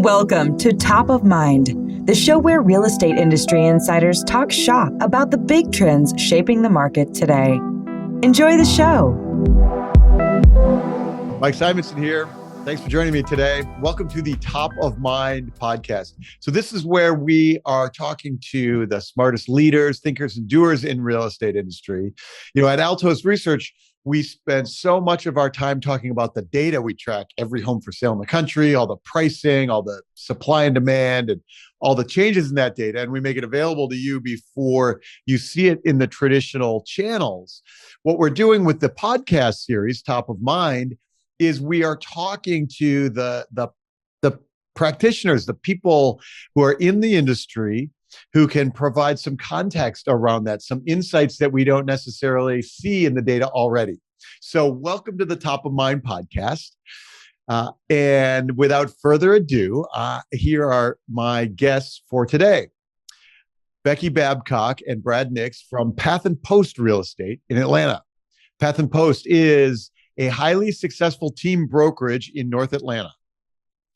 Welcome to Top of Mind, the show where real estate industry insiders talk shop about the big trends shaping the market today. Enjoy the show. Mike Simonsen here. Thanks for joining me today. Welcome to the Top of Mind podcast. So this is where we are talking to the smartest leaders, thinkers, and doers in real estate industry. You know, at Altos Research, we spend so much of our time talking about the data we track, every home for sale in the country, all the pricing, all the supply and demand, and all the changes in that data. And we make it available to you before you see it in the traditional channels. What we're doing with the podcast series, Top of Mind, is we are talking to the practitioners, the people who are in the industry, who can provide some context around that, some insights that we don't necessarily see in the data already. So welcome to the Top of Mind podcast. And without further ado, here are my guests for today. Becky Babcock and Brad Nix from Path & Post Real Estate in Atlanta. Path & Post is a highly successful team brokerage in North Atlanta.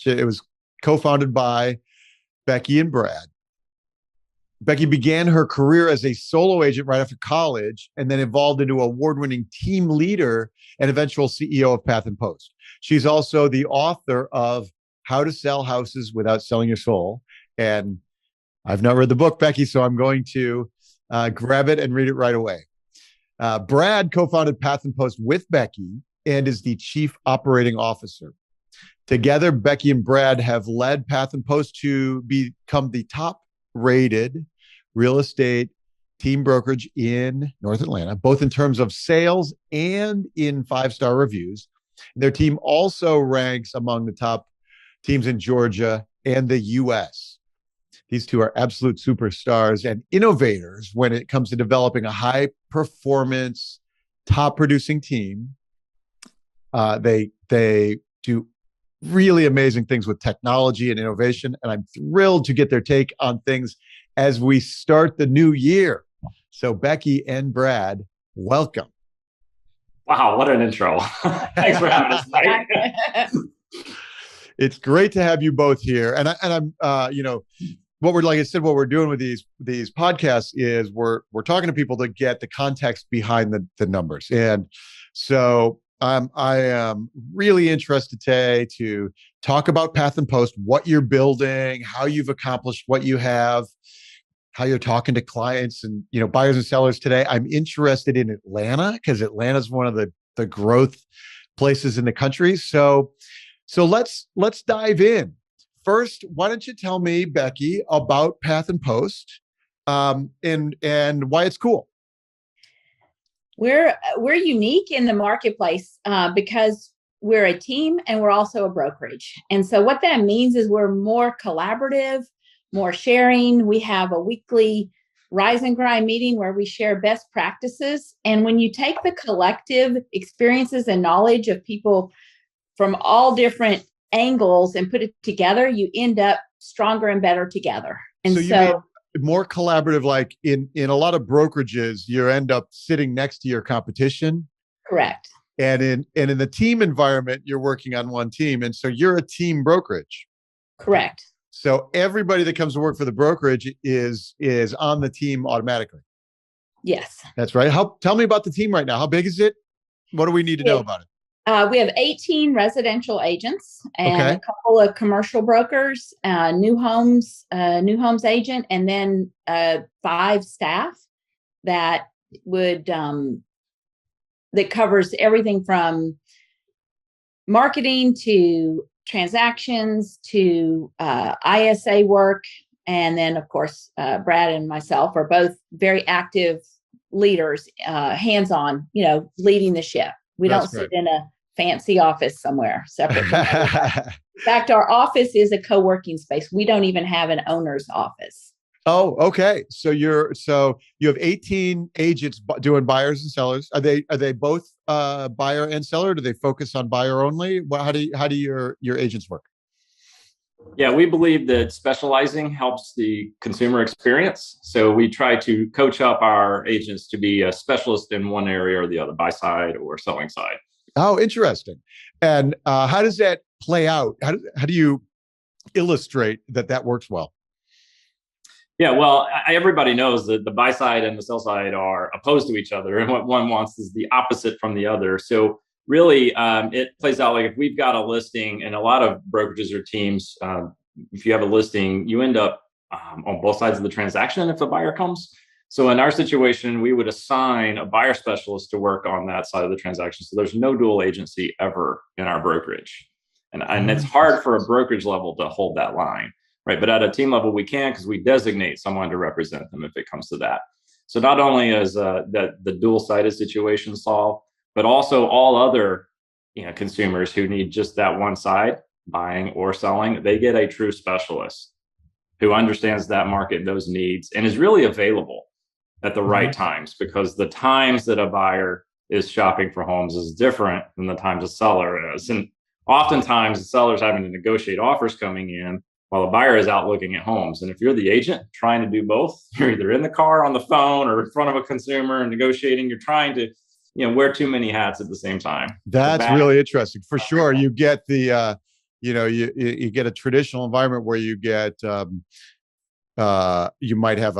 It was co-founded by Becky and Brad. Becky began her career as a solo agent right after college and then evolved into award-winning team leader and eventual CEO of Path & Post. She's also the author of How to Sell Houses Without Selling Your Soul. And I've not read the book, Becky, so I'm going to grab it and read it right away. Brad co-founded Path & Post with Becky and is the chief operating officer. Together, Becky and Brad have led Path & Post to become the top-rated real estate team brokerage in North Atlanta, both in terms of sales and in 5-star reviews. Their team also ranks among the top teams in Georgia and the U.S. These two are absolute superstars and innovators when it comes to developing a high-performance, top-producing team. They do really amazing things with technology and innovation, and I'm thrilled to get their take on things as we start the new year. So Becky and Brad, welcome. Wow, what an intro. Thanks for having us, Mike. It's great to have you both here. And I'm what we're doing with these podcasts is we're talking to people to get the context behind the numbers. And so I am really interested today to talk about Path & Post, what you're building, how you've accomplished what you have, how you're talking to clients and, buyers and sellers today. I'm interested in Atlanta because Atlanta is one of the growth places in the country. So let's dive in. First, why don't you tell me, Becky, about Path & Post and why it's cool? We're unique in the marketplace because we're a team and we're also a brokerage. And so what that means is we're more collaborative, more sharing. We have a weekly rise and grind meeting where we share best practices. And when you take the collective experiences and knowledge of people from all different angles and put it together, you end up stronger and better together. And so mean more collaborative, like in a lot of brokerages, you end up sitting next to your competition. Correct. And in the team environment, you're working on one team. And so you're a team brokerage. Correct. So everybody that comes to work for the brokerage is on the team automatically. Yes. That's right. Tell me about the team right now. How big is it? What do we need to know about it? We have 18 residential agents and a couple of commercial brokers, new homes agent, and then 5 staff that covers everything from marketing to transactions to ISA work. And then, of course, Brad and myself are both very active leaders, hands-on, leading the ship. We don't sit in a fancy office somewhere separate. In fact, our office is a co-working space. We don't even have an owner's office. Oh, okay. So you have 18 agents doing buyers and sellers. Are they both buyer and seller? Do they focus on buyer only? How do your agents work? Yeah, we believe that specializing helps the consumer experience. So we try to coach up our agents to be a specialist in one area or the other, buy side or selling side. Oh, interesting. And how does that play out? How do you illustrate that works well? Yeah, well, everybody knows that the buy side and the sell side are opposed to each other, and what one wants is the opposite from the other. So really, it plays out like if we've got a listing, and a lot of brokerages or teams, if you have a listing, you end up on both sides of the transaction if the buyer comes. So in our situation, we would assign a buyer specialist to work on that side of the transaction. So there's no dual agency ever in our brokerage, and it's hard for a brokerage level to hold that line. Right. But at a team level, we can, because we designate someone to represent them if it comes to that. So not only is the dual-sided situation solved, but also all other consumers who need just that one side, buying or selling, they get a true specialist who understands that market, those needs, and is really available at the right times, because the times that a buyer is shopping for homes is different than the times a seller is. And oftentimes the seller's having to negotiate offers coming in while the buyer is out looking at homes. And if you're the agent trying to do both, you're either in the car, on the phone, or in front of a consumer and negotiating. You're trying to, wear too many hats at the same time. That's really interesting. For sure. You get the, you get a traditional environment where you get, you might have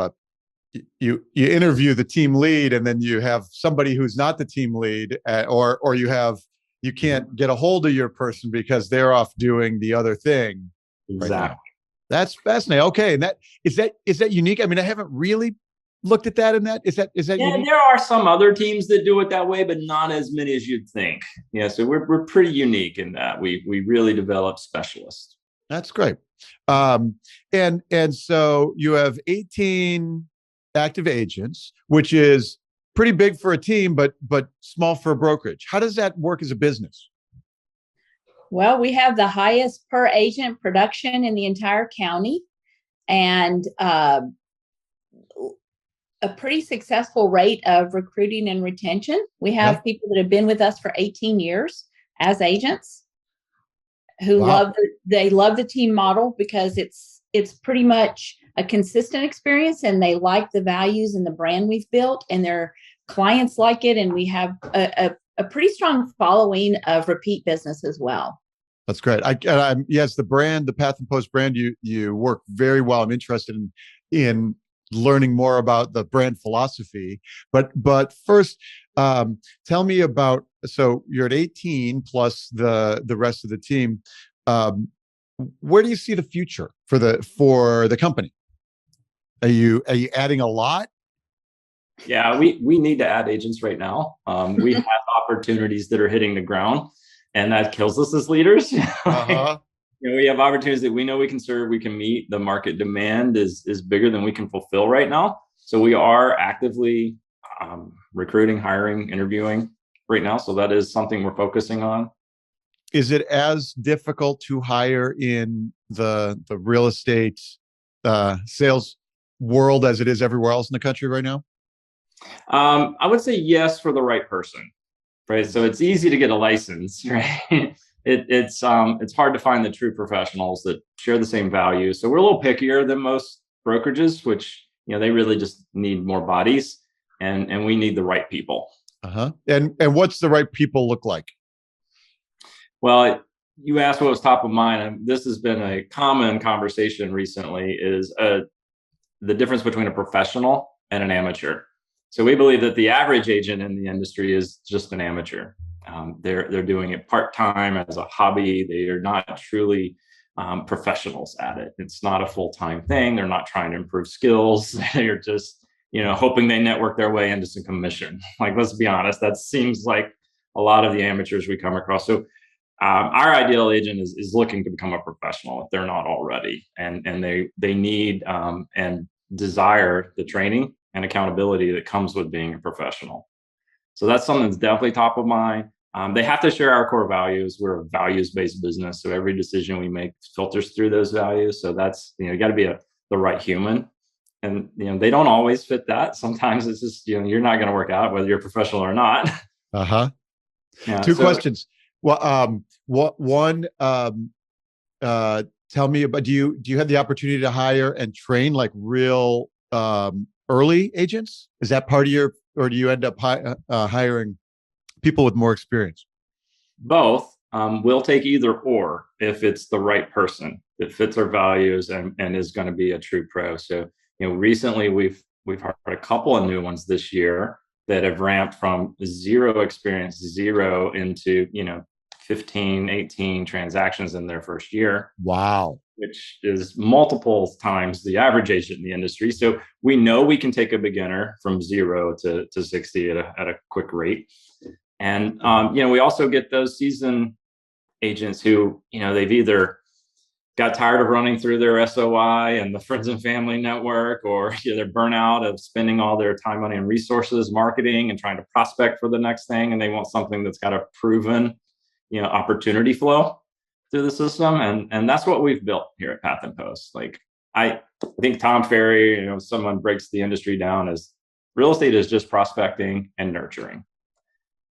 you interview the team lead, and then you have somebody who's not the team lead, or you can't get a hold of your person because they're off doing the other thing. Exactly. Right. That's fascinating. Okay. And is that unique? I mean, I haven't really looked at that in that. Is that unique? There are some other teams that do it that way, but not as many as you'd think. Yeah. So we're pretty unique in that we really develop specialists. That's great. And so you have 18 active agents, which is pretty big for a team, but small for a brokerage. How does that work as a business? Well, we have the highest per agent production in the entire county, and a pretty successful rate of recruiting and retention. We have people that have been with us for 18 years as agents who love the team model, because it's pretty much a consistent experience, and they like the values and the brand we've built, and their clients like it. And we have a pretty strong following of repeat business as well. That's great. Yes, the brand, the Path and Post brand, you work very well. I'm interested in learning more about the brand philosophy. But first, tell me about. So you're at 18 plus the rest of the team. Where do you see the future for the company? Are you adding a lot? Yeah, we need to add agents right now. We have opportunities that are hitting the ground, and that kills us as leaders. We have opportunities that we know we can serve, we can meet. The market demand is bigger than we can fulfill right now. So we are actively recruiting, hiring, interviewing right now. So that is something we're focusing on. Is it as difficult to hire in the real estate sales world as it is everywhere else in the country right now? I would say yes, for the right person. Right. So it's easy to get a license, right? It's hard to find the true professionals that share the same values. So we're a little pickier than most brokerages, which, they really just need more bodies, and we need the right people. And what's the right people look like? Well, you asked what was top of mind, and this has been a common conversation recently, is the difference between a professional and an amateur. So we believe that the average agent in the industry is just an amateur. They're doing it part-time as a hobby. They are not truly professionals at it. It's not a full-time thing. They're not trying to improve skills. They're just, hoping they network their way into some commission. Like, let's be honest, that seems like a lot of the amateurs we come across. So our ideal agent is looking to become a professional if they're not already, and they need and desire the training and accountability that comes with being a professional. So that's something that's definitely top of mind. They have to share our core values. We're a values-based business, so every decision we make filters through those values. So that's, you got to be the right human, and they don't always fit that. Sometimes it's just you're not going to work out whether you're a professional or not. Two questions. Well, one, tell me about. Do you have the opportunity to hire and train like real early agents? Is that part of your, or do you end up hiring people with more experience? Both. We'll take either or if it's the right person that fits our values and is going to be a true pro. So, recently we've hired a couple of new ones this year that have ramped from zero into, 15, 18 transactions in their first year. Wow. Which is multiple times the average agent in the industry. So we know we can take a beginner from 0 to 60 at a quick rate. And, we also get those seasoned agents who, they've either got tired of running through their SOI and the friends and family network, or they're burnout of spending all their time, money, and resources marketing and trying to prospect for the next thing. And they want something that's got a proven, opportunity flow through the system. And that's what we've built here at Path and Post. Like, I think Tom Ferry, someone breaks the industry down as real estate is just prospecting and nurturing.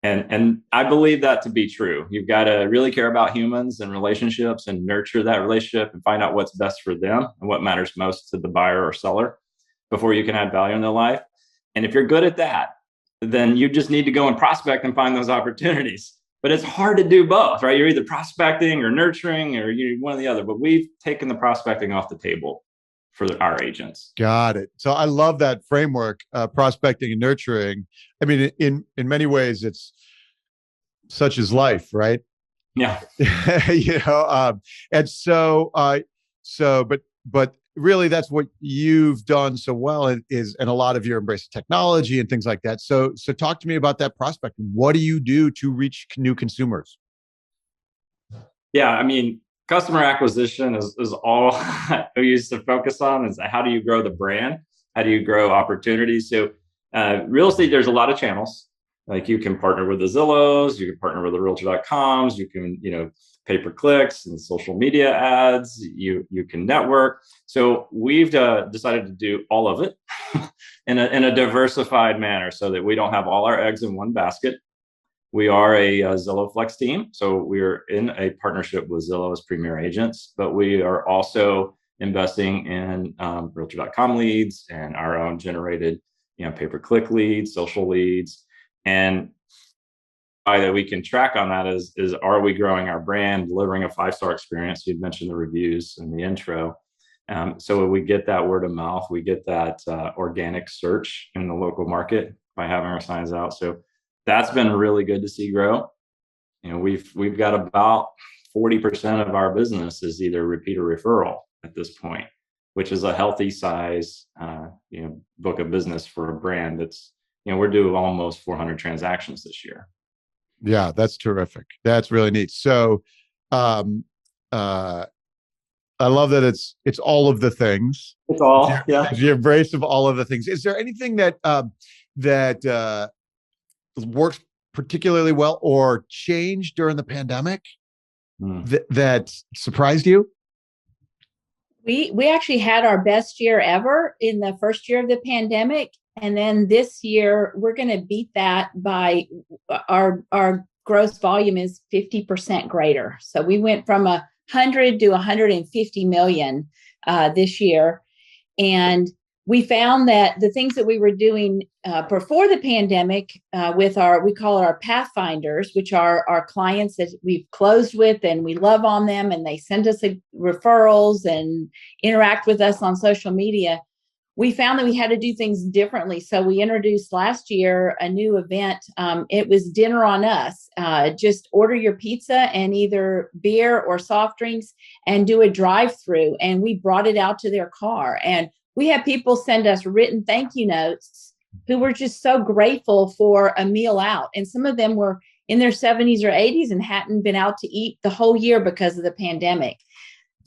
And I believe that to be true. You've got to really care about humans and relationships and nurture that relationship and find out what's best for them and what matters most to the buyer or seller before you can add value in their life. And if you're good at that, then you just need to go and prospect and find those opportunities. But it's hard to do both, right? You're either prospecting or nurturing, or you're one or the other. But we've taken the prospecting off the table for our agents. Got it. So I love that framework, prospecting and nurturing. I mean, in many ways, it's such is life, right? Yeah. And but really, that's what you've done so well, and a lot of your embrace of technology and things like that. So talk to me about that prospecting. What do you do to reach new consumers? Yeah, I mean, customer acquisition is all we used to focus on. Is how do you grow the brand? How do you grow opportunities? So real estate, there's a lot of channels. Like, you can partner with the Zillows, you can partner with the Realtor.coms, you can, pay per clicks and social media ads, you can network. So we've decided to do all of it in a diversified manner so that we don't have all our eggs in one basket. We are a Zillow Flex team. So we're in a partnership with Zillow as premier agents, but we are also investing in Realtor.com leads and our own generated, pay-per-click leads, social leads. And that we can track on that is are we growing our brand, delivering a 5-star experience? You'd mentioned the reviews in the intro. So we get that word of mouth, we get that organic search in the local market by having our signs out. So that's been really good to see grow. We've got about 40% of our business is either repeat or referral at this point, which is a healthy size, book of business for a brand that's, we're doing almost 400 transactions this year. Yeah, that's terrific. That's really neat. So, I love that it's all of the things. It's all, yeah. The embrace of all of the things. Is there anything that works particularly well or changed during the pandemic that surprised you? We actually had our best year ever in the first year of the pandemic. And then this year, we're going to beat that by our gross volume is 50% greater. So we went from 100 to 150 million this year. And we found that the things that we were doing before the pandemic with we call it our Pathfinders, which are our clients that we've closed with and we love on them and they send us referrals and interact with us on social media. We found that we had to do things differently. So we introduced last year a new event. It was Dinner on Us. Just order your pizza and either beer or soft drinks and do a drive-through. And we brought it out to their car. And we had people send us written thank you notes who were just so grateful for a meal out. And some of them were in their 70s or 80s and hadn't been out to eat the whole year because of the pandemic.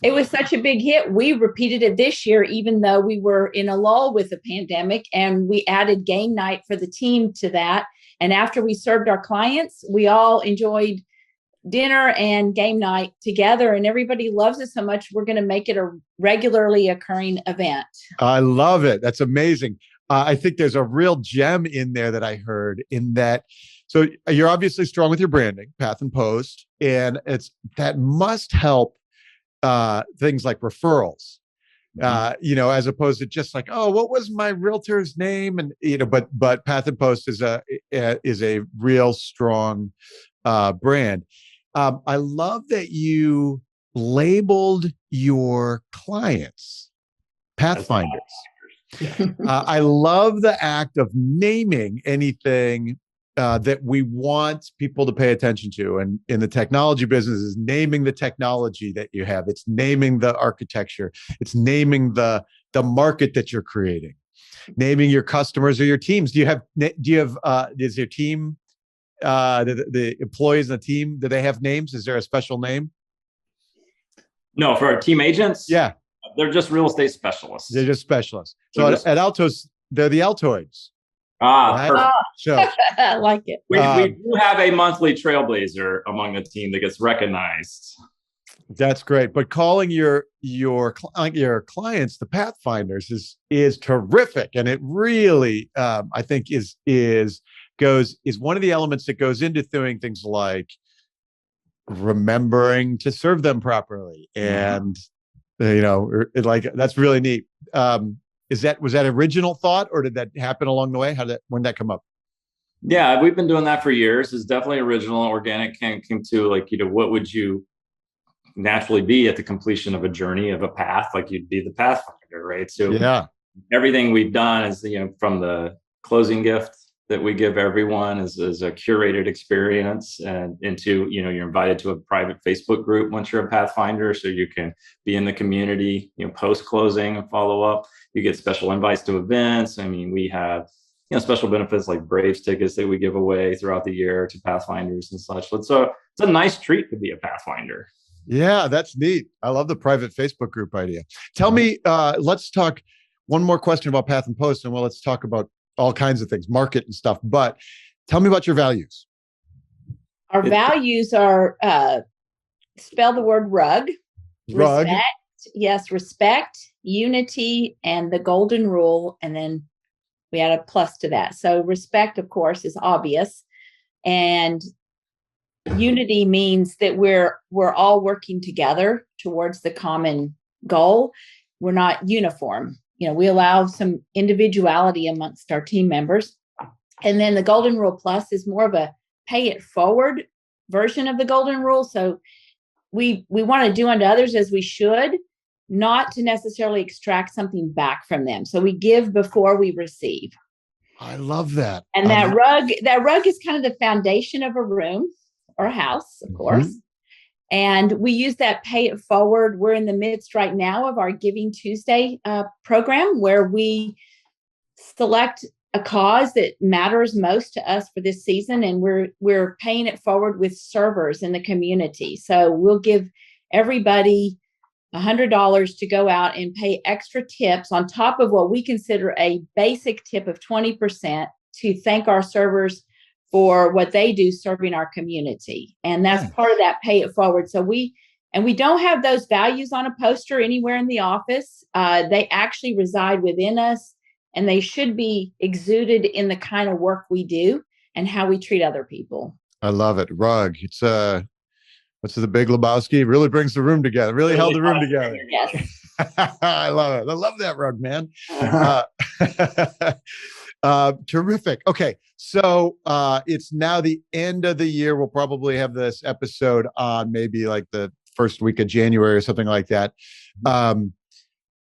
It was such a big hit. We repeated it this year, even though we were in a lull with the pandemic, and we added game night for the team to that. And after we served our clients, we all enjoyed dinner and game night together, and everybody loves it so much. We're going to make it a regularly occurring event. I love it. That's amazing. I think there's a real gem in there that I heard in that. So you're obviously strong with your branding, Path and Post, and that must help things like referrals, as opposed to just like, oh, what was my realtor's name? And, but Path and Post is a real strong brand. I love that you labeled your clients Pathfinders. I love the act of naming anything that we want people to pay attention to. And in the technology business is naming the technology that you have. It's naming the architecture. It's naming the market that you're creating, naming your customers or your teams. Is your team, the employees in the team, do they have names? Is there a special name? No, for our team agents? Yeah. They're just real estate specialists. They're just specialists. So at Altos, they're the Altoids. Right? Perfect. So I like it. We do have a monthly trailblazer among the team that gets recognized. That's great. But calling your clients the Pathfinders is terrific, and it really I think is one of the elements that goes into doing things like remembering to serve them properly, and that's really neat. Was that original thought, or did that happen along the way? When did that come up? Yeah, we've been doing that for years. It's definitely original. Organic came to what would you naturally be at the completion of a journey of a path? Like you'd be the Pathfinder, right? So yeah, everything we've done is from the closing gift that we give everyone is a curated experience, and into you're invited to a private Facebook group once you're a Pathfinder, so you can be in the community post closing and follow up. You get special invites to events. I mean, we have special benefits like Braves tickets that we give away throughout the year to Pathfinders and such. It's a nice treat to be a Pathfinder. Yeah, that's neat. I love the private Facebook group idea. Tell me, let's talk one more question about Path and Post, and let's talk about all kinds of things, market and stuff. But tell me about your values. Our values are spell the word rug. Respect. Yes, respect, unity, and the golden rule. And then we add a plus to that. So respect, of course, is obvious. And unity means that we're all working together towards the common goal. We're not uniform. We allow some individuality amongst our team members. And then the golden rule plus is more of a pay it forward version of the golden rule. So we want to do unto others as we should, not to necessarily extract something back from them. So we give before we receive. I love that. And that rug is kind of the foundation of a room or a house, of course. Mm-hmm. And we use that pay it forward. We're in the midst right now of our Giving Tuesday program, where we select a cause that matters most to us for this season. And we're paying it forward with servers in the community. So we'll give everybody $100 to go out and pay extra tips on top of what we consider a basic tip of 20% to thank our servers for what they do serving our community. And that's part of that pay it forward. So we don't have those values on a poster anywhere in the office. They actually reside within us, and they should be exuded in the kind of work we do and how we treat other people. I love it. Rug. It's what's the Big Lebowski? It really brings the room together. Really held the room together. Yes. I love it. I love that rug, man. Terrific. Okay. So it's now the end of the year. We'll probably have this episode on maybe like the first week of January or something like that.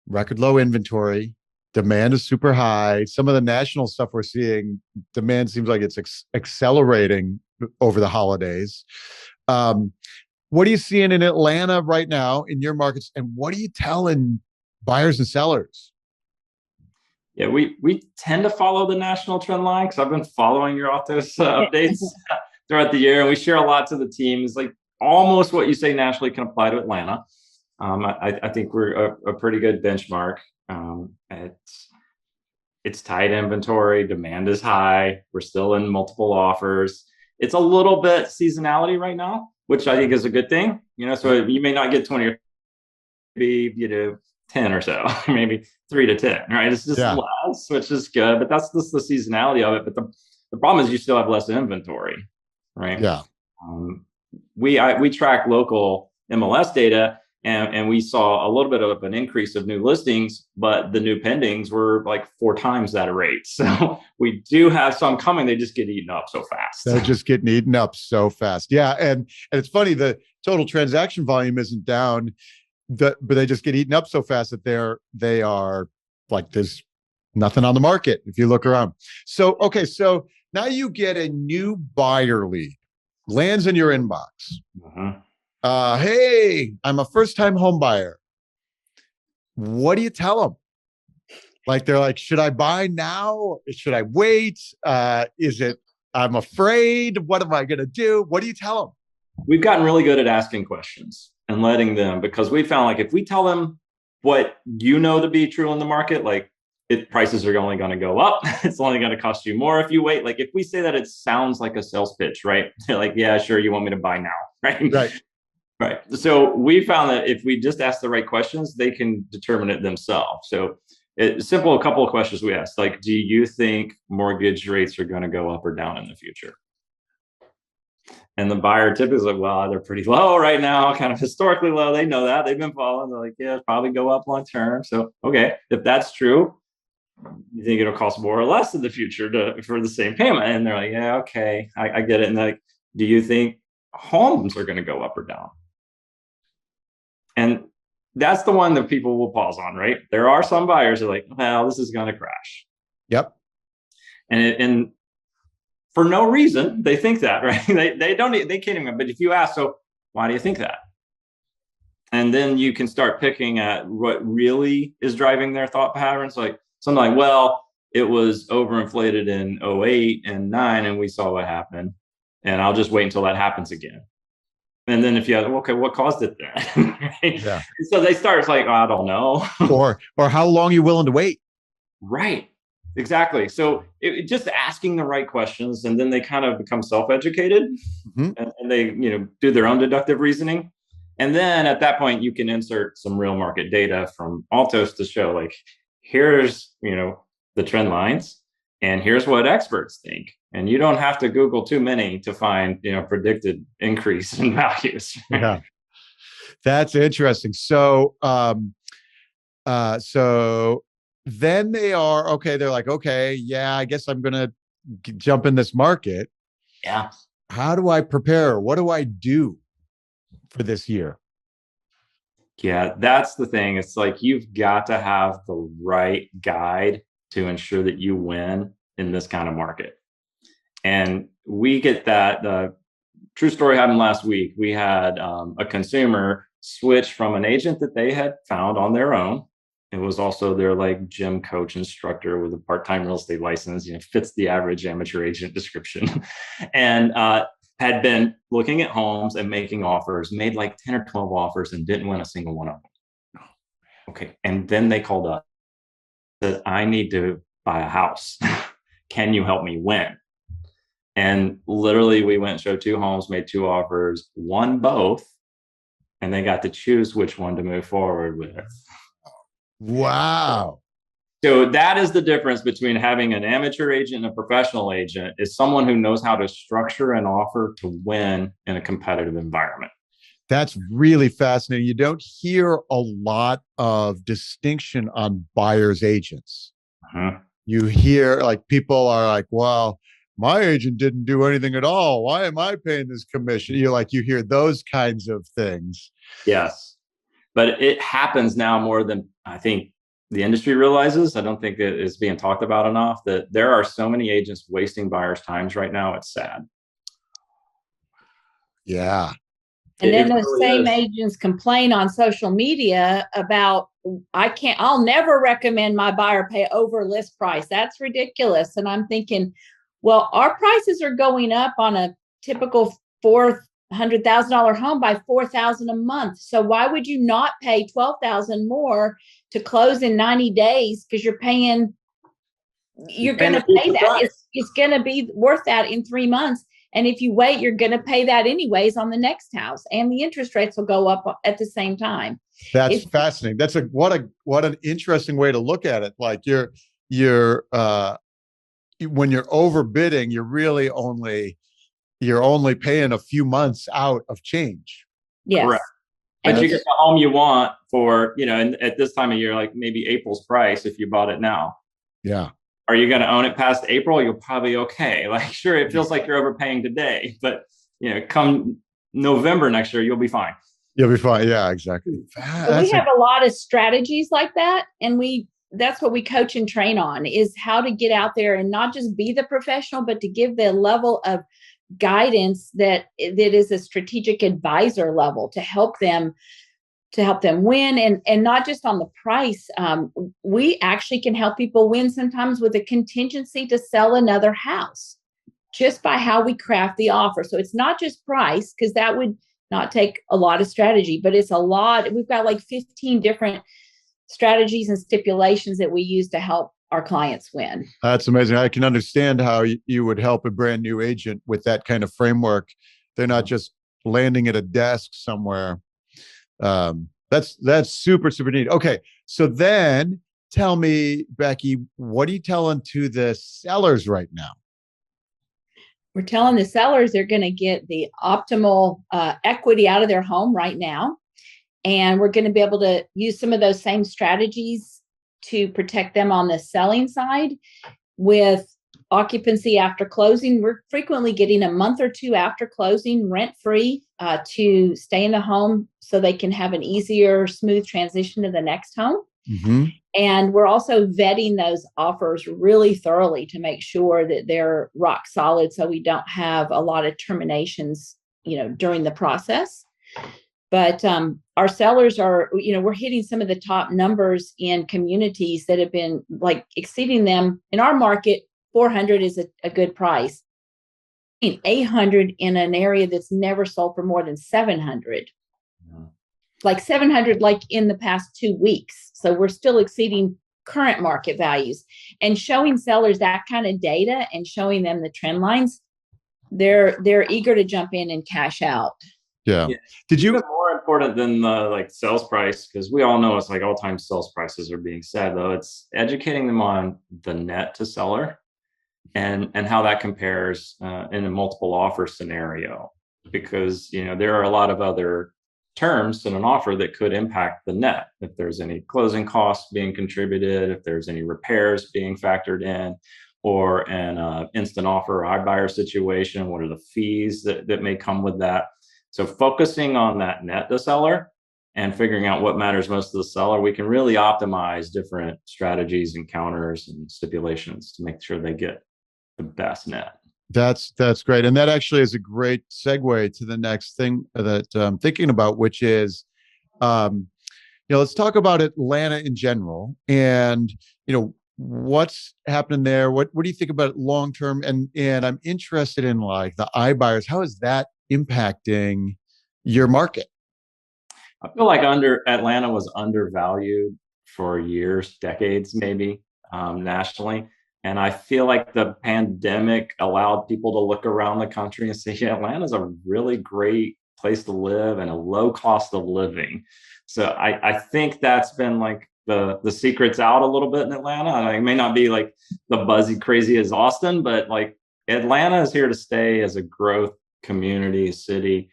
Record low inventory. Demand is super high. Some of the national stuff we're seeing, demand seems like it's accelerating over the holidays. What are you seeing in Atlanta right now in your markets? And what are you telling buyers and sellers? Yeah, we tend to follow the national trend line, because I've been following your Altos updates throughout the year, and we share a lot to the teams. Like almost what you say nationally can apply to Atlanta. I think we're a pretty good benchmark. It's tight inventory, demand is high. We're still in multiple offers. It's a little bit seasonality right now, which I think is a good thing. So you may not get 20 or maybe 10 or so, maybe 3 to 10, right? It's just less, which is good, but that's just the seasonality of it. But the problem is you still have less inventory, right? Yeah. We track local MLS data, And we saw a little bit of an increase of new listings, but the new pendings were like 4 times that rate. So we do have some coming. They just get eaten up so fast. They're just getting eaten up so fast. Yeah. And it's funny, the total transaction volume isn't down, but they just get eaten up so fast that they are like, there's nothing on the market if you look around. So, okay. So now you get a new buyer lead, lands in your inbox. Hey, I'm a first-time home buyer. What do you tell them? Like, they're like, should I buy now? Should I wait? Is it, I'm afraid. What am I going to do? What do you tell them? We've gotten really good at asking questions and letting them, because we found like if we tell them what you know to be true in the market, like prices are only going to go up. It's only going to cost you more if you wait. Like if we say that, it sounds like a sales pitch, right? They're like, yeah, sure. You want me to buy now, right? Right. Right. So we found that if we just ask the right questions, they can determine it themselves. So it's simple, a couple of questions we asked, like, do you think mortgage rates are going to go up or down in the future? And the buyer typically is like, well, they're pretty low right now, kind of historically low. They know that. They've been following. They're like, yeah, it'll probably go up long term. So, okay, if that's true, you think it'll cost more or less in the future for the same payment? And they're like, yeah, okay, I get it. And like, do you think homes are going to go up or down? And that's the one that people will pause on, right? There are some buyers who are like, well, this is going to crash. Yep. And for no reason, they think that, right? They can't even, but if you ask, so why do you think that? And then you can start picking at what really is driving their thought patterns. Like something like, well, it was overinflated in 08 and 9, and we saw what happened. And I'll just wait until that happens again. And then if you ask, okay, what caused it then? Right? Yeah. So they start, it's like, oh, I don't know. or how long are you willing to wait? Right. Exactly. So just asking the right questions, and then they kind of become self-educated, and they, do their own deductive reasoning. And then at that point, you can insert some real market data from Altos to show like, here's, the trend lines, and here's what experts think. And you don't have to Google too many to find, predicted increase in values. Yeah. That's interesting. So, then they're like, okay, yeah, I guess I'm going to jump in this market. Yeah. How do I prepare? What do I do for this year? Yeah, that's the thing. It's like, you've got to have the right guide to ensure that you win in this kind of market. And we get that. The true story happened last week. We had a consumer switch from an agent that they had found on their own. It was also their like gym coach instructor with a part-time real estate license, fits the average amateur agent description, and had been looking at homes and making offers, made like 10 or 12 offers and didn't win a single one of them. Okay. And then they called up, said, I need to buy a house. Can you help me win? And literally we went and showed 2 homes, made 2 offers, won both, and they got to choose which one to move forward with. Wow. So that is the difference between having an amateur agent and a professional agent, is someone who knows how to structure an offer to win in a competitive environment. That's really fascinating. You don't hear a lot of distinction on buyer's agents. You hear like people are like, well, my agent didn't do anything at all. Why am I paying this commission? You hear those kinds of things. Yes. But it happens now more than I think the industry realizes. I don't think it is being talked about enough, that there are so many agents wasting buyers' times right now. It's sad. Yeah. And then those same agents complain on social media about, I'll never recommend my buyer pay over list price. That's ridiculous. And I'm thinking, well, our prices are going up on a typical $400,000 home by $4,000 a month. So why would you not pay $12,000 more to close in 90 days? Because you're going to pay that. It's going to be worth that in 3 months. And if you wait, you're going to pay that anyways on the next house, and the interest rates will go up at the same time. That's fascinating. That's what an interesting way to look at it. Like you're when you're overbidding, you're only paying a few months out of change. Yes. Correct. But And you get the home you want for, and at this time of year, like maybe April's price if you bought it now. Yeah. Are you going to own it past April? You'll probably okay. Like, sure, it feels like you're overpaying today, but come November next year, you'll be fine. You'll be fine. Yeah, exactly. so we have a lot of strategies like that, and that's what we coach and train on, is how to get out there and not just be the professional, but to give the level of guidance that is a strategic advisor level to help them win, and not just on the price. We actually can help people win sometimes with a contingency to sell another house just by how we craft the offer. So it's not just price, because that would not take a lot of strategy, but it's a lot. We've got like 15 different strategies and stipulations that we use to help our clients win. That's amazing. I can understand how you would help a brand new agent with that kind of framework. They're not just landing at a desk somewhere. That's super, super neat. Okay. So then tell me, Becky, what are you telling to the sellers right now? We're telling the sellers they're going to get the optimal equity out of their home right now. And we're going to be able to use some of those same strategies to protect them on the selling side with occupancy after closing. We're frequently getting a month or two after closing rent-free to stay in the home so they can have an easier, smooth transition to the next home. Mm-hmm. And we're also vetting those offers really thoroughly to make sure that they're rock solid, so we don't have a lot of terminations, during the process. But our sellers are, we're hitting some of the top numbers in communities that have been like exceeding them. In our market, 400 is a good price. 800 in an area that's never sold for more than 700. Yeah. Like 700, like in the past 2 weeks. So we're still exceeding current market values, and showing sellers that kind of data and showing them the trend lines. They're eager to jump in and cash out. Yeah. Did you? Even more important than the sales price, because we all know it's like all-time sales prices are being said, though. It's educating them on the net to seller and how that compares in a multiple offer scenario, because there are a lot of other terms in an offer that could impact the net. If there's any closing costs being contributed, if there's any repairs being factored in, or an instant offer or iBuyer situation, what are the fees that may come with that? So focusing on that net to seller and figuring out what matters most to the seller, we can really optimize different strategies and counters and stipulations to make sure they get the best net. That's great. And that actually is a great segue to the next thing that I'm thinking about, which is, let's talk about Atlanta in general, and, what's happening there. What do you think about it long term? And I'm interested in like the iBuyers. How is that impacting your market? I feel like Atlanta was undervalued for years, decades, maybe nationally. And I feel like the pandemic allowed people to look around the country and say, yeah, Atlanta's a really great place to live and a low cost of living. So I think that's been like the secret's out a little bit in Atlanta. It may not be like the buzzy crazy as Austin, but like Atlanta is here to stay as a growth community, city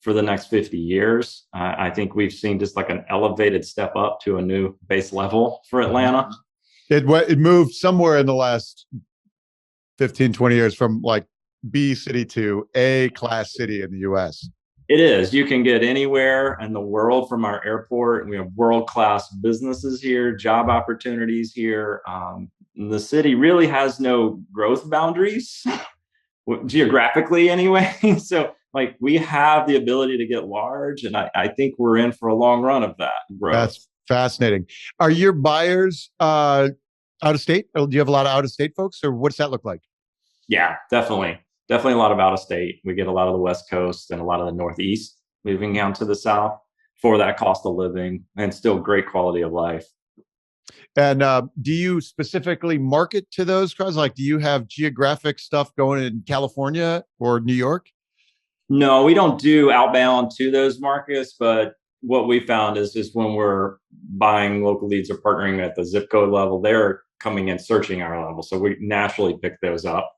for the next 50 years. I think we've seen just like an elevated step up to a new base level for Atlanta. It moved somewhere in the last 15, 20 years from like B city to A class city in the US. It is. You can get anywhere in the world from our airport. We have world-class businesses here, job opportunities here. The city really has no growth boundaries, geographically anyway. So like we have the ability to get large, and I think we're in for a long run of that growth. That's fascinating. Are your buyers out of state? Do you have a lot of out of state folks, or what's that look like? Yeah, definitely. Definitely a lot of out of state. We get a lot of the West Coast and a lot of the Northeast moving down to the South for that cost of living and still great quality of life. And do you specifically market to those crowds? Like, do you have geographic stuff going in California or New York? No, we don't do outbound to those markets, but what we found is just when we're buying local leads or partnering at the zip code level, they're coming in searching our level. So we naturally pick those up.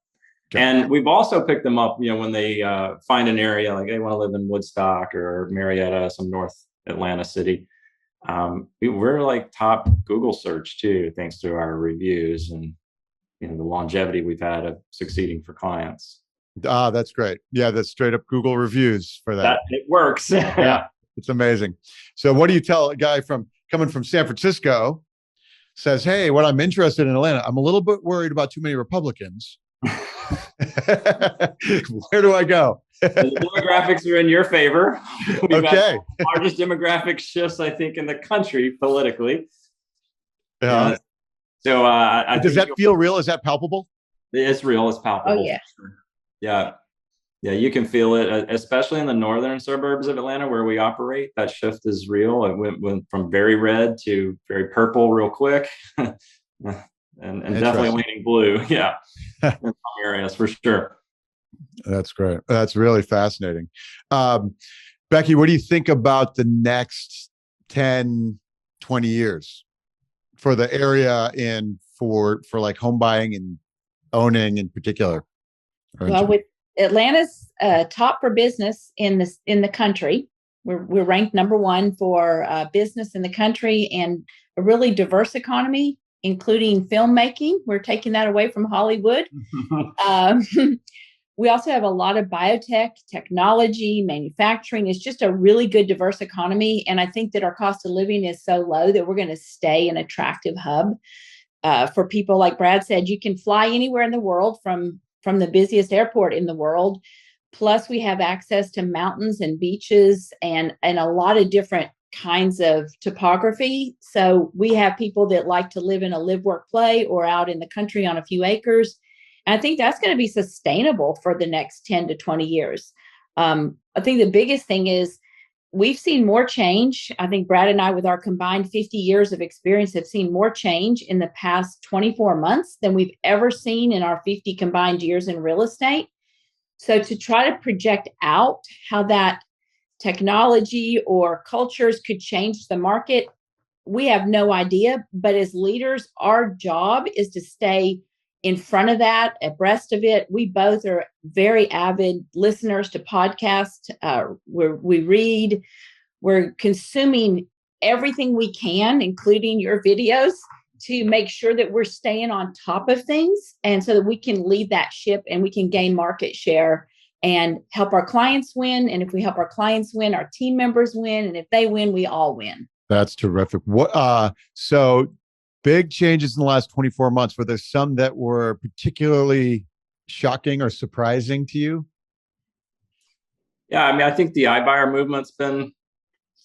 Okay. And we've also picked them up, when they find an area like they want to live in Woodstock or Marietta, some Atlanta City. We're like top Google search too, thanks to our reviews and the longevity we've had of succeeding for clients. That's great. Yeah, that's straight up Google reviews for that. That it works. Yeah, it's amazing. So what do you tell a guy coming from San Francisco, says, hey, what I'm interested in Atlanta, I'm a little bit worried about too many Republicans. Where do I go? The demographics are in your favor. We've Okay. got the largest demographic shifts, I think, in the country politically. Yeah. So does that feel real? Is that palpable? It's real. It's palpable. Oh, yeah. Sure. Yeah. Yeah, you can feel it, especially in the northern suburbs of Atlanta where we operate. That shift is real. It went from very red to very purple real quick. And definitely leaning blue. Yeah. In some areas for sure. That's great. That's really fascinating. Becky, what do you think about the next 10, 20 years for the area and for like home buying and owning in particular? Well, with Atlanta's top for business in the country, we're ranked number one for business in the country, and a really diverse economy, including filmmaking. We're taking that away from Hollywood. We also have a lot of biotech, technology, manufacturing. It's just a really good, diverse economy. And I think that our cost of living is so low that we're going to stay an attractive hub for people. Like Brad said, you can fly anywhere in the world from the busiest airport in the world. Plus, we have access to mountains and beaches and a lot of different kinds of topography. So we have people that like to live in a live, work, play, or out in the country on a few acres. And I think that's going to be sustainable for the next 10 to 20 years. I think the biggest thing is we've seen more change. I think Brad and I, with our combined 50 years of experience, have seen more change in the past 24 months than we've ever seen in our 50 combined years in real estate. So to try to project out how that technology or cultures could change the market, we have no idea. But as leaders, our job is to stay in front of that, abreast of it. We both are very avid listeners to podcasts. We read, we're consuming everything we can, including your videos, to make sure that we're staying on top of things, and so that we can lead that ship and we can gain market share and help our clients win. And if we help our clients win, our team members win. And if they win, we all win. That's terrific. So big changes in the last 24 months. Were there some that were particularly shocking or surprising to you? Yeah, I mean, I think the iBuyer movement's been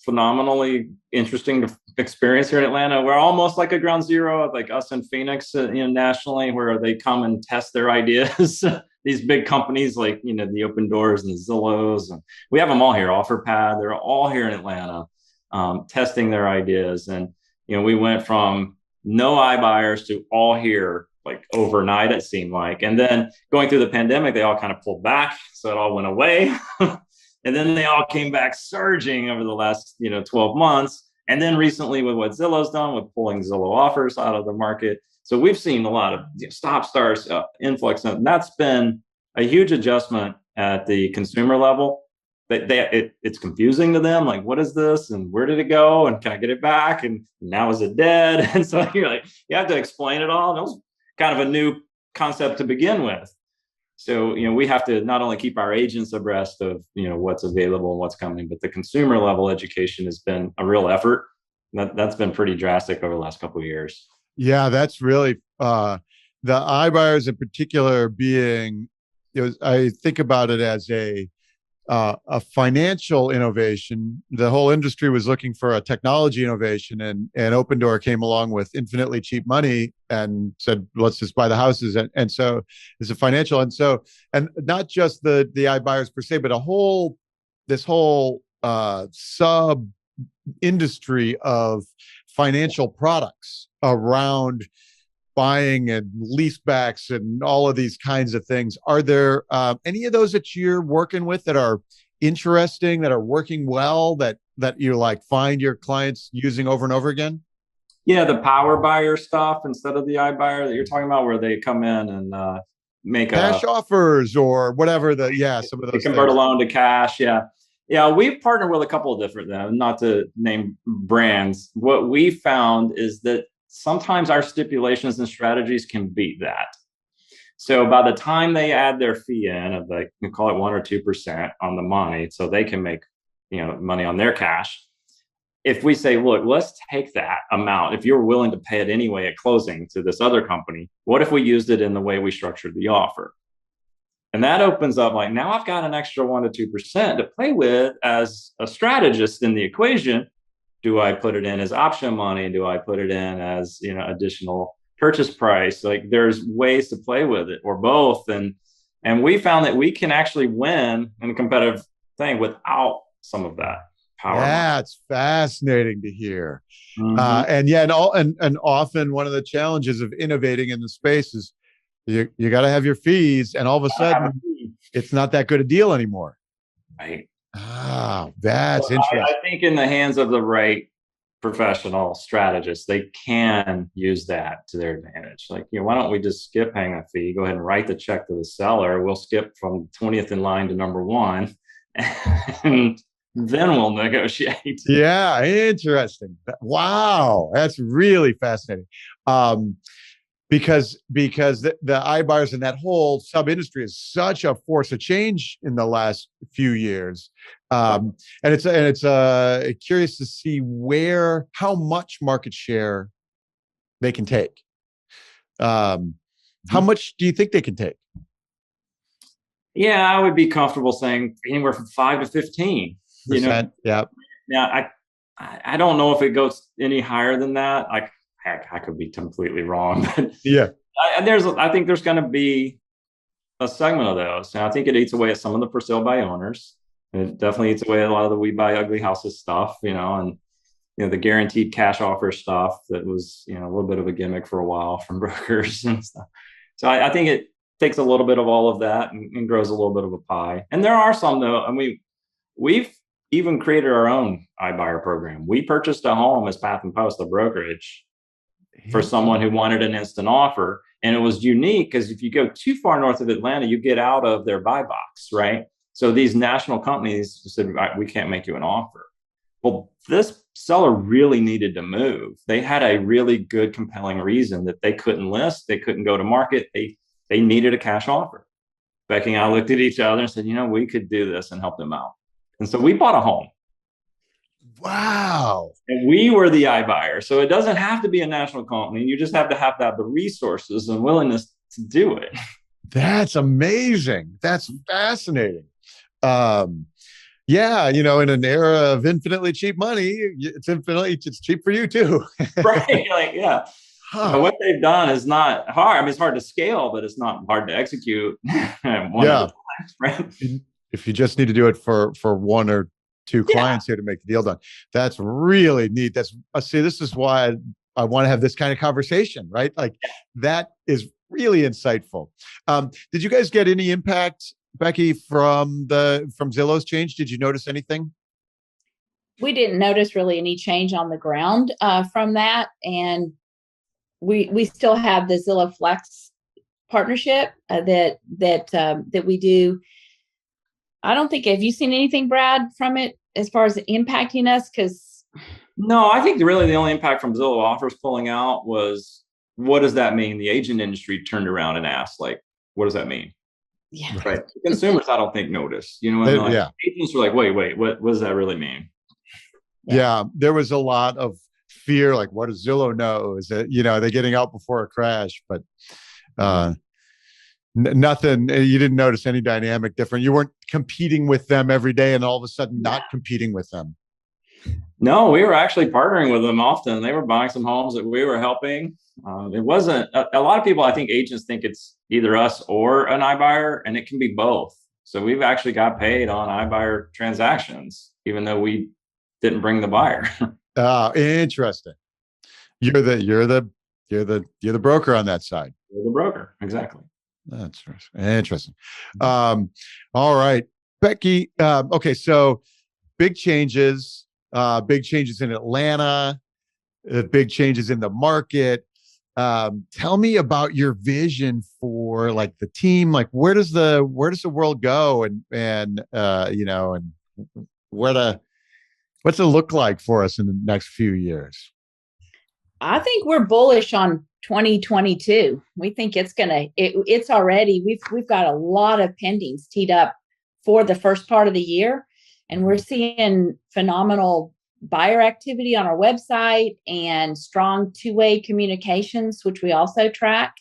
phenomenally interesting to experience here in Atlanta. We're almost like a ground zero of like us in Phoenix, nationally, where they come and test their ideas. These big companies like, the Open Doors and the Zillows, and we have them all here, OfferPad, they're all here in Atlanta, testing their ideas. And, we went from no iBuyers to all here like overnight, it seemed like. And then going through the pandemic, they all kind of pulled back. So it all went away. And then they all came back surging over the last, 12 months. And then recently with what Zillow's done with pulling Zillow offers out of the market. So we've seen a lot of stop starts, influx. And that's been a huge adjustment at the consumer level. It's confusing to them. Like, what is this? And where did it go? And can I get it back? And now is it dead? And so you're like, you have to explain it all. And it was kind of a new concept to begin with. So, we have to not only keep our agents abreast of, what's available and what's coming, but the consumer level education has been a real effort. That's been pretty drastic over the last couple of years. Yeah, that's really the iBuyers in particular being, I think about it as a financial innovation. The whole industry was looking for a technology innovation, and Open Door came along with infinitely cheap money and said, let's just buy the houses. And so it's a financial. And not just the iBuyers per se, but this whole sub industry of financial products around buying and leasebacks and all of these kinds of things. Are there any of those that you're working with that are interesting, that are working well, that you like find your clients using over and over again? Yeah, the power buyer stuff instead of the iBuyer that you're talking about, where they come in and make cash offers or whatever. Some of those convert things. a loan to cash. Yeah. Yeah, we've partnered with a couple of different, not to name brands. What we found is that sometimes our stipulations and strategies can beat that. So by the time they add their fee in of like, you call it 1 or 2% on the money, so they can make, money on their cash. If we say, look, let's take that amount, if you're willing to pay it anyway at closing to this other company, what if we used it in the way we structured the offer? And that opens up like, now I've got an extra 1 to 2% to play with as a strategist in the equation. Do I put it in as option money? Do I put it in as, additional purchase price? Like there's ways to play with it or both. And we found that we can actually win in a competitive thing without some of that power. That's fascinating to hear. Mm-hmm. And often one of the challenges of innovating in the space is you got to have your fees, and all of a sudden it's not that good a deal anymore. Right. That's interesting. I think in the hands of the right professional strategists, they can use that to their advantage. Like, why don't we just skip paying that fee? Go ahead and write the check to the seller. We'll skip from 20th in line to number 1, and then we'll negotiate. Yeah, interesting. Wow, that's really fascinating. Because the iBuyers and that whole sub industry is such a force of change in the last few years, and it's curious to see how much market share they can take. How much do you think they can take? Yeah, I would be comfortable saying anywhere from 5 to 15%. Yeah. Now, I don't know if it goes any higher than that. Heck, I could be completely wrong. But yeah, I think there's going to be a segment of those. And I think it eats away at some of the for sale by owners. It definitely eats away at a lot of the we buy ugly houses stuff, and the guaranteed cash offer stuff that was, a little bit of a gimmick for a while from brokers and stuff. So I think it takes a little bit of all of that and grows a little bit of a pie. And there are some though. I mean, we've even created our own iBuyer program. We purchased a home as Path and Post, the brokerage, for someone who wanted an instant offer. And it was unique because if you go too far north of Atlanta, you get out of their buy box, right? So these national companies said, we can't make you an offer. Well, this seller really needed to move. They had a really good, compelling reason that they couldn't list. They couldn't go to market. They needed a cash offer. Becky and I looked at each other and said, we could do this and help them out. And so we bought a home. Wow. And we were the iBuyer. So it doesn't have to be a national company. You just have to have the resources and willingness to do it. That's amazing. That's fascinating. Yeah, in an era of infinitely cheap money, it's cheap for you too. Right. Like, yeah. Huh. What they've done is not hard. I mean, it's hard to scale, but it's not hard to execute. Yeah. Right. If you just need to do it for 1 or 2 clients here to make the deal done. That's really neat. This is why I want to have this kind of conversation, right? Like that is really insightful. Did you guys get any impact, Becky, from Zillow's change? Did you notice anything? We didn't notice really any change on the ground from that. And we still have the Zillow Flex partnership that we do. I don't think, have you seen anything, Brad, from it as far as impacting us? No, I think really the only impact from Zillow Offers pulling out was, what does that mean? The agent industry turned around and asked, like, what does that mean? Yeah. Right. Consumers, I don't think noticed. Agents were like, wait, what does that really mean? Yeah. There was a lot of fear, like, what does Zillow know? Is it, are they getting out before a crash? But nothing, you didn't notice any dynamic different. You weren't competing with them every day and all of a sudden not competing with them. No, we were actually partnering with them often. They were buying some homes that we were helping. It wasn't, a lot of people, I think agents think it's either us or an iBuyer, and it can be both. So we've actually got paid on iBuyer transactions, even though we didn't bring the buyer. Interesting. You're the broker on that side. You're the broker. Exactly. That's interesting. All right, Becky. Okay, so big changes in Atlanta, big changes in the market. Tell me about your vision for like the team. Like, where does the world go, and what's it look like for us in the next few years? I think we're bullish on 2022. We think it's already, we've got a lot of pendings teed up for the first part of the year. And we're seeing phenomenal buyer activity on our website and strong two-way communications, which we also track.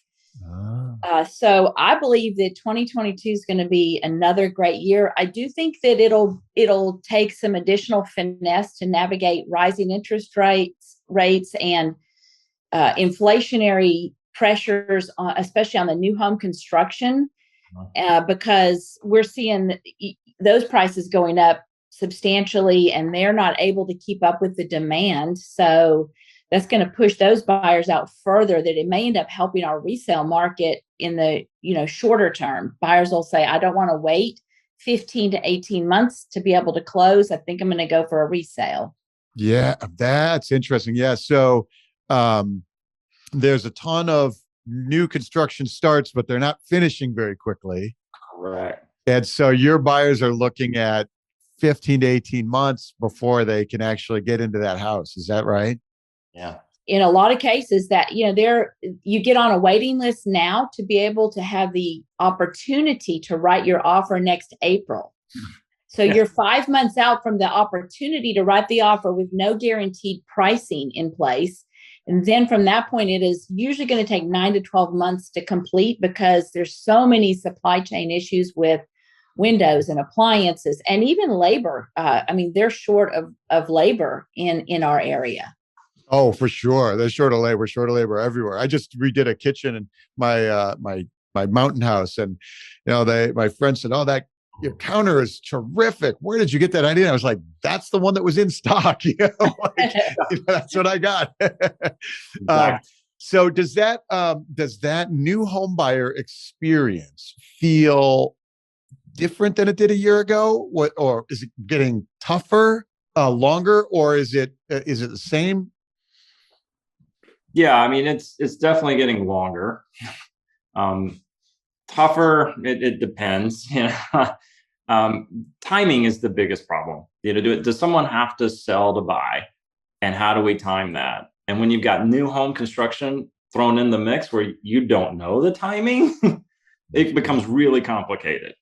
So I believe that 2022 is going to be another great year. I do think that it'll take some additional finesse to navigate rising interest rates and inflationary pressures, especially on the new home construction, because we're seeing those prices going up substantially, and they're not able to keep up with the demand. So that's going to push those buyers out further, that it may end up helping our resale market in the shorter term. Buyers will say, I don't want to wait 15 to 18 months to be able to close. I think I'm going to go for a resale. Yeah, that's interesting. Yeah. So there's a ton of new construction starts, but they're not finishing very quickly. Correct. And so your buyers are looking at 15 to 18 months before they can actually get into that house. Is that right? Yeah. In a lot of cases that, you get on a waiting list now to be able to have the opportunity to write your offer next April. So you're 5 months out from the opportunity to write the offer with no guaranteed pricing in place. And then from that point, it is usually going to take 9 to 12 months to complete, because there's so many supply chain issues with windows and appliances and even labor. They're short of labor in our area. Oh, for sure. They're short of labor everywhere. I just redid a kitchen in my mountain house, and my friend said, "Oh, that your counter is terrific. Where did you get that idea?" And I was like, "That's the one that was in stock." That's what I got. So does that new home buyer experience feel different than it did a year ago? Or is it getting tougher, longer, or is it the same? Yeah, it's definitely getting longer. Tougher, it depends. Timing is the biggest problem. Does someone have to sell to buy? And how do we time that? And when you've got new home construction thrown in the mix where you don't know the timing, it becomes really complicated.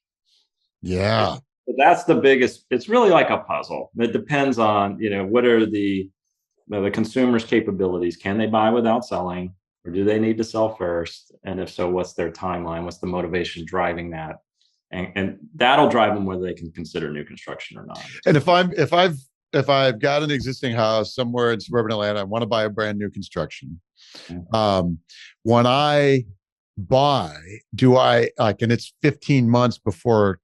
Yeah. But that's the biggest. It's really like a puzzle. It depends on, what are the consumer's capabilities. Can they buy without selling, or do they need to sell first? And if so, what's their timeline? What's the motivation driving that? And that'll drive them whether they can consider new construction or not. And if I've got an existing house somewhere in suburban Atlanta, I want to buy a brand new construction. When I buy, do I and it's 15 months before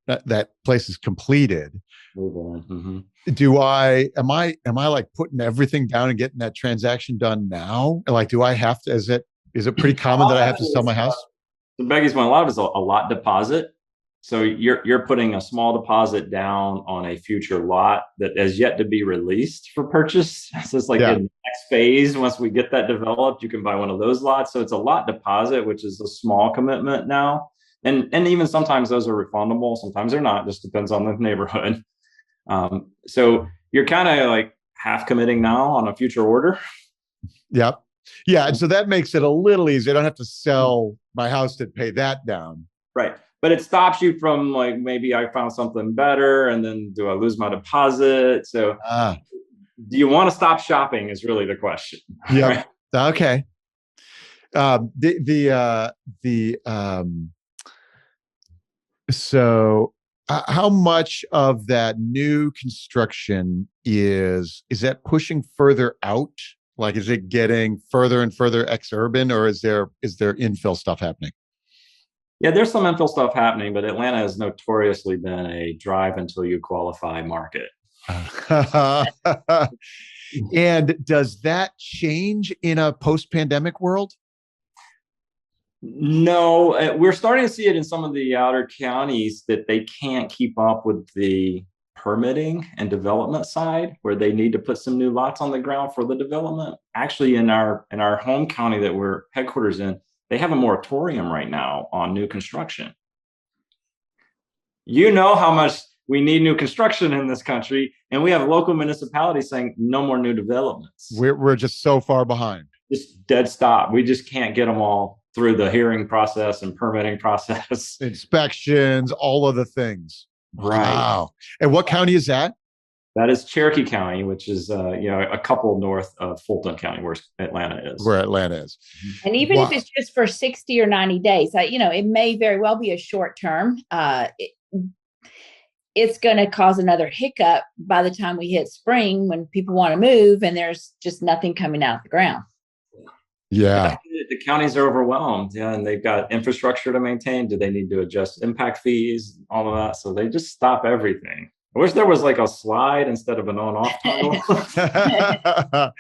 that place is completed. Mm-hmm. Am I like putting everything down and getting that transaction done now? Like, do I have to, is it pretty common that I have to sell my house? So Becky's point, a lot of it is a lot deposit. So you're putting a small deposit down on a future lot that has yet to be released for purchase. So it's like in the next phase, once we get that developed, you can buy one of those lots. So it's a lot deposit, which is a small commitment now. And even sometimes those are refundable. Sometimes they're not, just depends on the neighborhood. So you're kind of like half committing now on a future order. Yep. Yeah. And so that makes it a little easier. I don't have to sell my house to pay that down. Right. But it stops you from like, maybe I found something better, and then do I lose my deposit? So do you want to stop shopping is really the question. Yeah. Right? Okay. So how much of that new construction is that pushing further out? Like, is it getting further and further ex-urban, or is there infill stuff happening? Yeah, there's some infill stuff happening, but Atlanta has notoriously been a drive until you qualify market. And does that change in a post-pandemic world? No, we're starting to see it in some of the outer counties that they can't keep up with the permitting and development side, where they need to put some new lots on the ground for the development. Actually, in our home county that we're headquarters in, they have a moratorium right now on new construction. You know how much we need new construction in this country. And we have local municipalities saying no more new developments. We're just so far behind. Just dead stop. We just can't get them all through the hearing process and permitting process. Inspections, all of the things. Right. Wow. And what county is that? That is Cherokee County, which is a couple north of Fulton County, where Atlanta is. Where Atlanta is. And even if it's just for 60 or 90 days, it may very well be a short term. It's going to cause another hiccup by the time we hit spring when people want to move and there's just nothing coming out of the ground. Yeah. The counties are overwhelmed. Yeah. And they've got infrastructure to maintain. Do they need to adjust impact fees? All of that. So they just stop everything. I wish there was like a slide instead of an on-off toggle.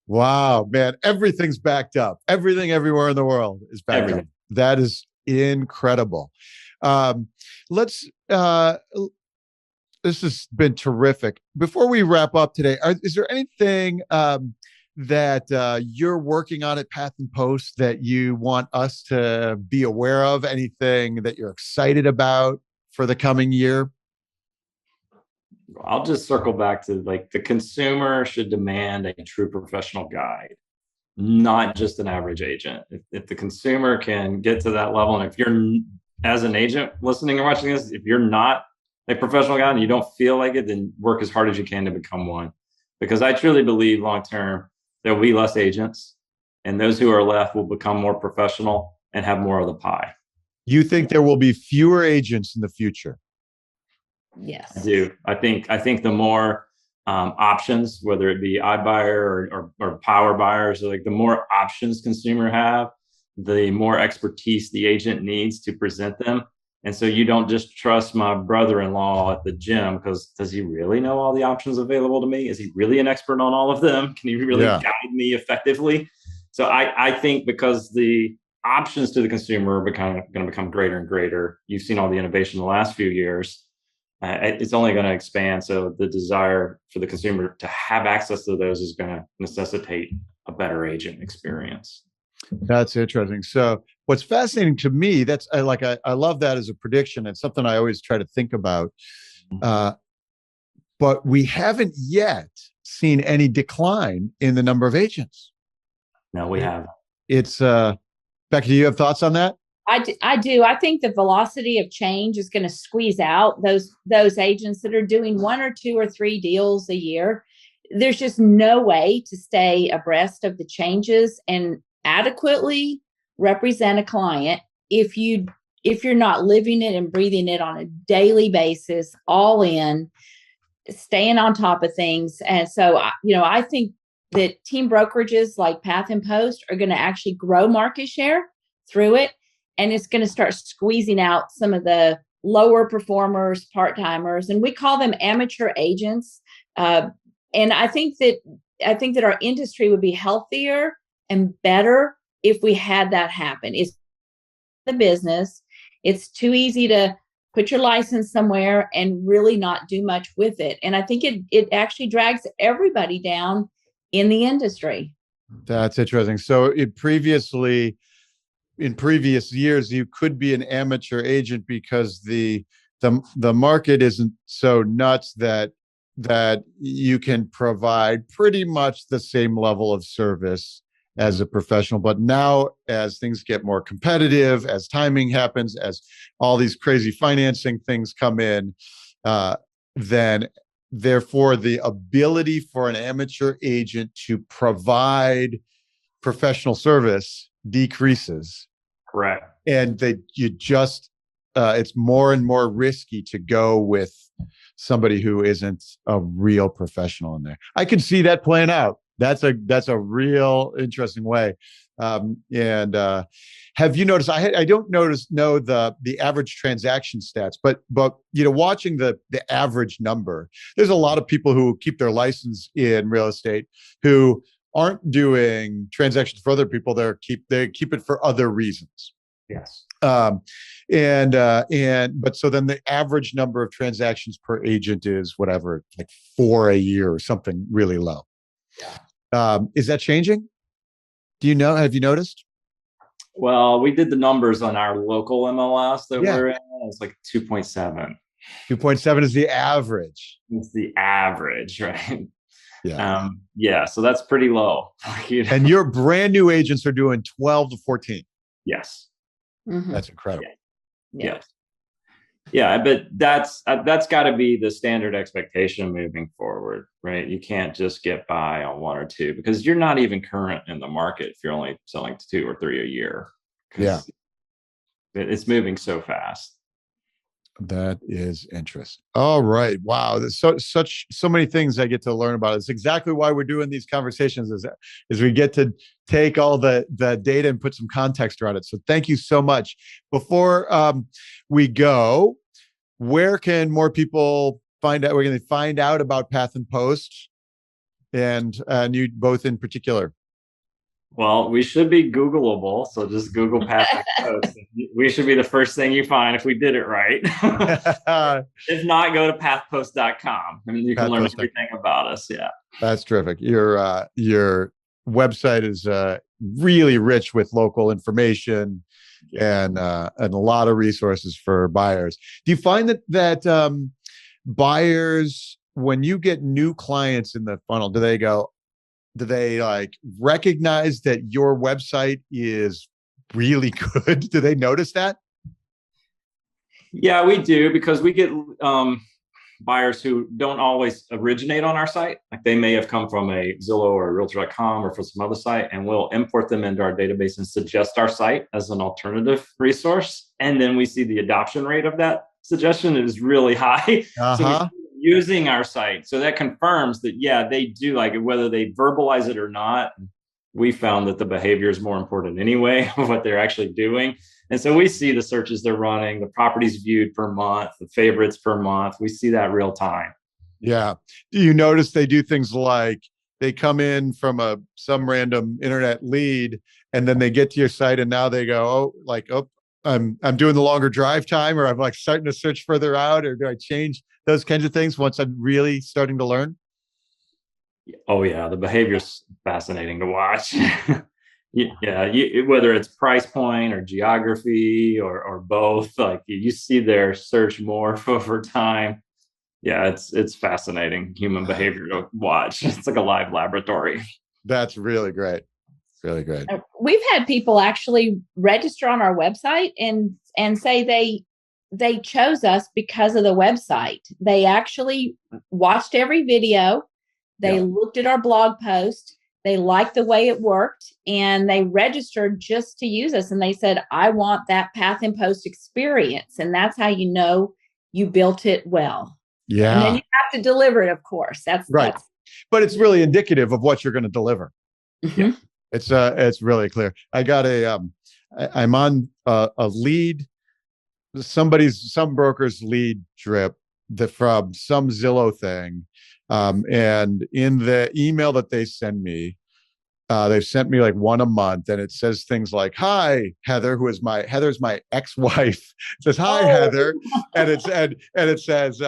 Wow, man. Everything's backed up. Everything everywhere in the world is backed up. That is incredible. This has been terrific. Before we wrap up today, is there anything that you're working on at Path and Post that you want us to be aware of? Anything that you're excited about for the coming year? I'll just circle back to the consumer should demand a true professional guide, not just an average agent. If the consumer can get to that level, and if you're, as an agent listening and watching this, if you're not a professional guide and you don't feel like it, then work as hard as you can to become one. Because I truly believe long-term, there will be less agents, and those who are left will become more professional and have more of the pie. You think there will be fewer agents in the future? Yes. I do. I think the more options, whether it be iBuyer or power buyers, the more options consumer have, the more expertise the agent needs to present them. And so you don't just trust my brother-in-law at the gym because does he really know all the options available to me? Is he really an expert on all of them? Can he really guide me effectively? So I think because the options to the consumer are going to become greater and greater. You've seen all the innovation in the last few years. It's only going to expand. So the desire for the consumer to have access to those is going to necessitate a better agent experience. That's interesting. So what's fascinating to me, I love that as a prediction. It's something I always try to think about. But we haven't yet seen any decline in the number of agents. No, we haven't. It's Becky, do you have thoughts on that? I do. I think the velocity of change is going to squeeze out those agents that are doing 1 or 2 or 3 deals a year. There's just no way to stay abreast of the changes and adequately represent a client if you're not living it and breathing it on a daily basis, all in, staying on top of things. And so, I think that team brokerages like Path and Post are going to actually grow market share through it. And it's going to start squeezing out some of the lower performers, part-timers, and we call them amateur agents. And I think that our industry would be healthier and better if we had that happen. It's the business. It's too easy to put your license somewhere and really not do much with it. And I think it actually drags everybody down in the industry. That's interesting. So in previous years, you could be an amateur agent because the market isn't so nuts that you can provide pretty much the same level of service as a professional. But now, as things get more competitive, as timing happens, as all these crazy financing things come in, then therefore the ability for an amateur agent to provide professional service decreases. Correct. And it's more and more risky to go with somebody who isn't a real professional in there. I can see that playing out. That's a real interesting way. And have you noticed? I don't know the average transaction stats, but watching the average number, there's a lot of people who keep their license in real estate who aren't doing transactions for other people. They keep it for other reasons. Yes. But so then the average number of transactions per agent is whatever, like 4 a year or something really low. Yeah. Is that changing? Do you know? Have you noticed? Well, we did the numbers on our local MLS that we're in. It's like 2.7. 2.7 is the average. It's the average, right? Yeah. Yeah. So that's pretty low. And your brand new agents are doing 12 to 14. Yes. Mhm. That's incredible. Yeah. Yes. Yeah, but that's got to be the standard expectation moving forward, right? You can't just get by on one or two because you're not even current in the market if you're only selling 2 or 3 a year. Yeah. It's moving so fast. That is interesting. All right. Wow. There's so many things I get to learn about. It's exactly why we're doing these conversations is we get to take all the data and put some context around it. So thank you so much. Before we go, where can more people find out? We're going to find out about Path and Post and you both in particular. Well, we should be Googleable, so just Google Path and Post. We should be the first thing you find if we did it right. If not, go to pathpost.com and you can learn everything about us. Yeah, that's terrific. Your website is really rich with local information and a lot of resources for buyers. Do you find that buyers, when you get new clients in the funnel, do they like recognize that your website is really good? Do they notice that? Yeah, we do, because we get buyers who don't always originate on our site. Like they may have come from a Zillow or a Realtor.com or from some other site, and we'll import them into our database and suggest our site as an alternative resource. And then we see the adoption rate of that suggestion is really high. So using our site. So that confirms that, yeah, they do like it, whether they verbalize it or not. We found that the behavior is more important anyway of what they're actually doing. And so we see the searches they're running, the properties viewed per month, the favorites per month. We see that real time. Yeah. Do you notice they do things like they come in from some random internet lead and then they get to your site and now they go, I'm doing the longer drive time, or I'm like starting to search further out, or do I change those kinds of things once I'm really starting to learn? Oh yeah, the behavior is fascinating to watch. Yeah, whether it's price point or geography or both, like you see their search morph over time. Yeah, it's fascinating human behavior to watch. It's like a live laboratory. That's really great. Really great. We've had people actually register on our website and say they chose us because of the website. They actually watched every video. They looked at our blog post. They liked the way it worked, and they registered just to use us. And they said, I want that Path and Post experience. And that's how you know you built it well. Yeah. And then you have to deliver it, of course. That's right. But it's really indicative of what you're going to deliver. Mm-hmm. Yeah. It's really clear. I got I'm on a lead, some broker's lead drip from some Zillow thing. And in the email that they send me, they've sent me like one a month, and it says things like, "Hi, Heather," Heather's my ex-wife. It says, "Hi, Heather," and it says,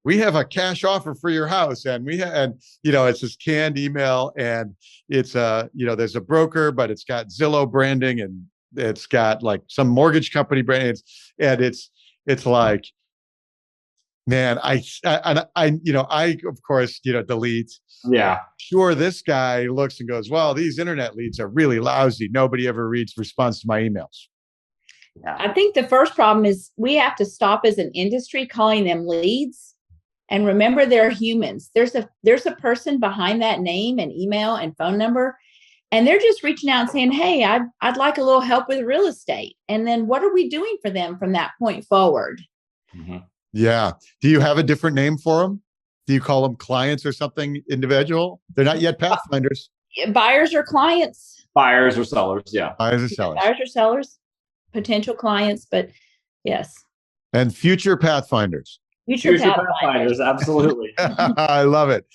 we have a cash offer for your house, and it's this canned email, and it's there's a broker, but it's got Zillow branding, and it's got like some mortgage company branding, and it's like, man, I of course delete. Yeah. Sure, this guy looks and goes, well, these internet leads are really lousy. Nobody ever responds to my emails. Yeah. I think the first problem is we have to stop as an industry calling them leads, and remember they're humans. There's a person behind that name and email and phone number, and they're just reaching out and saying, hey, I'd like a little help with real estate. And then what are we doing for them from that point forward? Mm-hmm. Yeah. Do you have a different name for them? Do you call them clients or something individual? They're not yet Pathfinders. Buyers or clients? Buyers or sellers, yeah. Buyers or sellers. Buyers or sellers, potential clients, but yes. And future Pathfinders. Future Pathfinders, absolutely. I love it.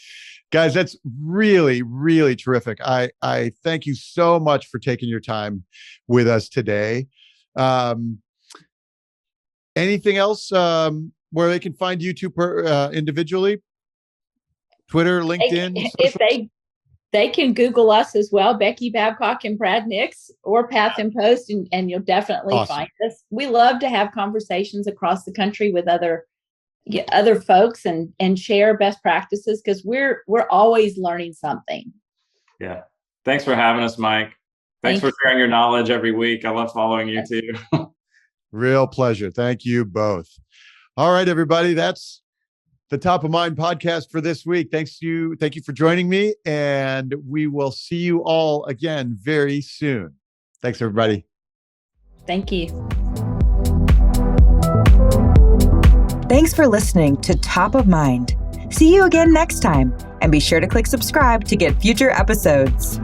Guys, that's really, really terrific. I thank you so much for taking your time with us today. Anything else where they can find you two individually? Twitter, LinkedIn? If They can Google us as well, Becky Babcock and Brad Nix, or Path and Post, and you'll definitely find us. We love to have conversations across the country with other folks and share best practices, because we're always learning something. Yeah. Thanks for having us, Mike. Thanks for sharing your knowledge every week. I love following you too. Real pleasure. Thank you both. All right, everybody. That's the Top of Mind podcast for this week. Thank you for joining me, and we will see you all again very soon. Thanks, everybody. Thank you. Thanks for listening to Top of Mind. See you again next time, and be sure to click subscribe to get future episodes.